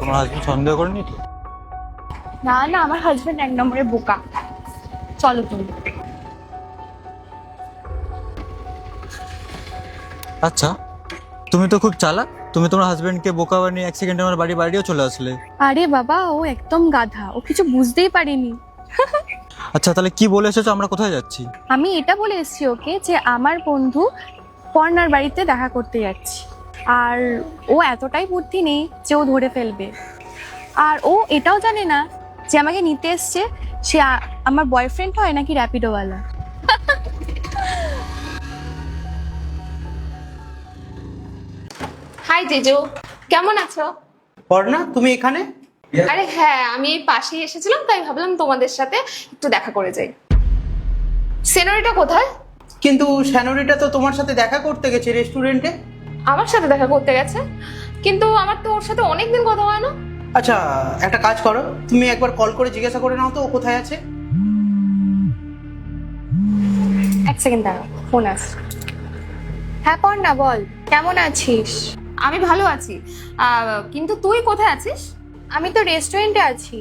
তোমার হাজবেন্ড সন্দেহ করেনি তো? না না, আমার হাজবেন্ড এক নম্বরে বোকা। চলো তুমি। আচ্ছা, তুমি তো খুব চালাক। তুমি তোমার হাজবেন্ডকে বোকা বানিয়ে 1 সেকেন্ডে আমার বাড়িও চলে আসলে। আরে বাবা, ও একদম গাধা, ও কিছু বুঝতেই পারেনি। আচ্ছা, তাহলে কি বলে এসেছো? আমরা কোথায় যাচ্ছি? আমি এটা বলে এসেছি ওকে যে আমার বন্ধু পর্ণার বাড়িতে দেখা করতে যাচ্ছি, আর ও এতটাই বুদ্ধি নেই যে ও ধরে ফেলবে। আর ও এটাও জানে না যে আমাকে নিতে এসছে সে আমার বয়ফ্রেন্ড হয় নাকি র্যাপিডোওয়ালা। হাই জেজু, কেমন আছো? পর্ণা, তুমি এখানে? আরে হ্যাঁ, আমি এই পাশেই এসেছিলাম, তাই ভাবলাম তোমাদের সাথে একটু দেখা করে যাই। সেনোরিটা কোথায়? কিন্তু শ্যানরিটা তো তোমার সাথে দেখা করতে গেছে রেস্টুরেন্টে। আমার সাথে দেখা করতে গেছে, কিন্তু আমার তো ওর সাথে অনেকদিন কথা হয় না। আচ্ছা, একটা কাজ করো, তুমি একবার কল করে জিজ্ঞাসা করে নাও তো ও কোথায় আছে। এক সেকেন্ড দাঁড়াও, ফোন আস। হ্যাঁ পর্ণা বল, কেমন আছিস? আমি ভালো আছি, কিন্তু তুই কোথায় আছিস? আমি তো রেস্টুরেন্টে আছি।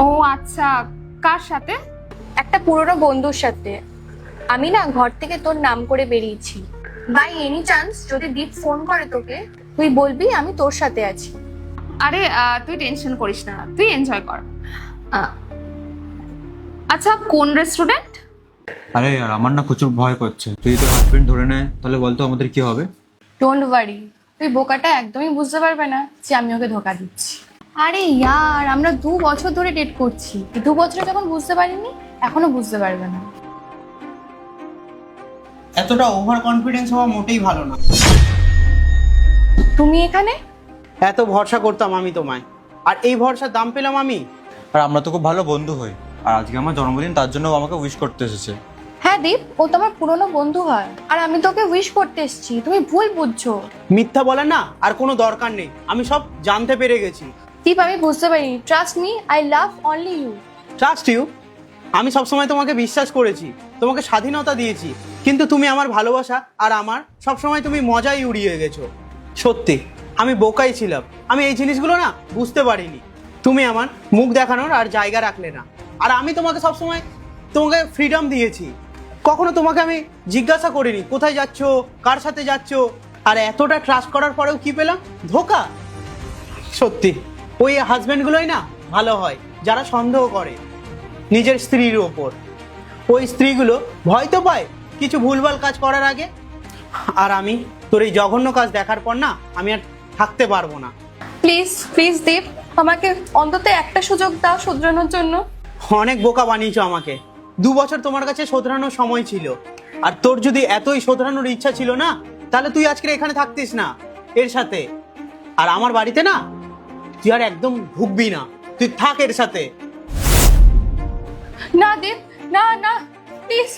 ও আচ্ছা, কার সাথে? একটা পুরনো বন্ধুর সাথে। আমি না ঘর থেকে তোর নাম করে বেরিয়েছি। বাই এনি চান্স যদি দীপ ফোন করে তোকে, তুই বলবি আমি তোর সাথে আছি। আরে তুই টেনশন করিস না, তুই এনজয় কর। আচ্ছা, কোন রেস্টুরেন্ট? আরে আর আমার না প্রচুর ভয় করছে। যদি তোর হাজবেন্ড ধরে নেয় তাহলে বলতো আমাদের কি হবে? ডোন্ট ওয়ারি, তুই বোকাটা একদমই বুঝতে পারবে না যে আমি ওকে ধোকা দিচ্ছি। আরে ইয়ার, আমরা 2 বছর ধরে ডেট করছি। 2 বছরে যখন বুঝতে পারিনি, এখনো বুঝতে পারবে না। এতটা ওভার কনফিডেন্স হওয়া মোটেই ভালো না। তুমি এখানে? এত ভরসা করতাম আমি তোমায়, আর এই ভরসার দাম পেলাম আমি। আর আমরা তো খুব ভালো বন্ধু হই, আর আজকে আমার জন্মদিন, তার জন্য ও আমাকে উইশ করতে এসেছে। হ্যাঁ দীপ, ও তো আমার পুরনো বন্ধু হয়, আর আমি তোকে উইশ করতে এসেছি। তুমি ভুল বুঝছো। মিথ্যা বলে না আর কোনো দরকার নেই, আমি সব জানতে পেরে গেছি। দীপ, আমি বুঝতে পারি। Trust me, I love only you. Trust you? আমি সবসময় তোমাকে বিশ্বাস করেছি, তোমাকে স্বাধীনতা দিয়েছি, কিন্তু তুমি আমার ভালোবাসা আর আমার সবসময় তুমি মজাই উড়িয়ে গেছো। সত্যি আমি বোকাই ছিলাম, আমি এই জিনিসগুলো না বুঝতে পারিনি। তুমি আমার মুখ দেখানোর আর জায়গা রাখলে না, আর আমি তোমাকে সবসময় তোমাকে ফ্রিডম দিয়েছি। কখনো তোমাকে আমি জিজ্ঞাসা করিনি কোথায় যাচ্ছো, কার সাথে যাচ্ছো। আর এতটা ট্রাস্ট করার পরেও কি পেলাম? ধোকা। সত্যি ওই হাজব্যান্ডগুলোই না ভালো হয় যারা সন্দেহ করে নিজের স্ত্রীর ওপর। ওই স্ত্রীগুলো ভয় তো পায় কিছু ভুলভাল কাজ করার আগে। আর আমি তোর এই জঘন্য কাজ দেখার পর না আমি আর থাকতে পারবো না। প্লিজ প্লিজ দীপ, আমাকে অন্তত একটা সুযোগ দাও শুধরানোর জন্য। অনেক বোকা বানিয়েছো আমাকে। 2 বছর তোমার কাছে শোধরানোর সময় ছিল, আর তোর যদি এতই শোধরানোর ইচ্ছা ছিল না, তাহলে তুই আজকে এখানে থাকতিস না এর সাথে। আর আমার বাড়িতে না তুই আর একদম ঢুকবি না, তুই থাক এর সাথে। না দীপ, না না, প্লিজ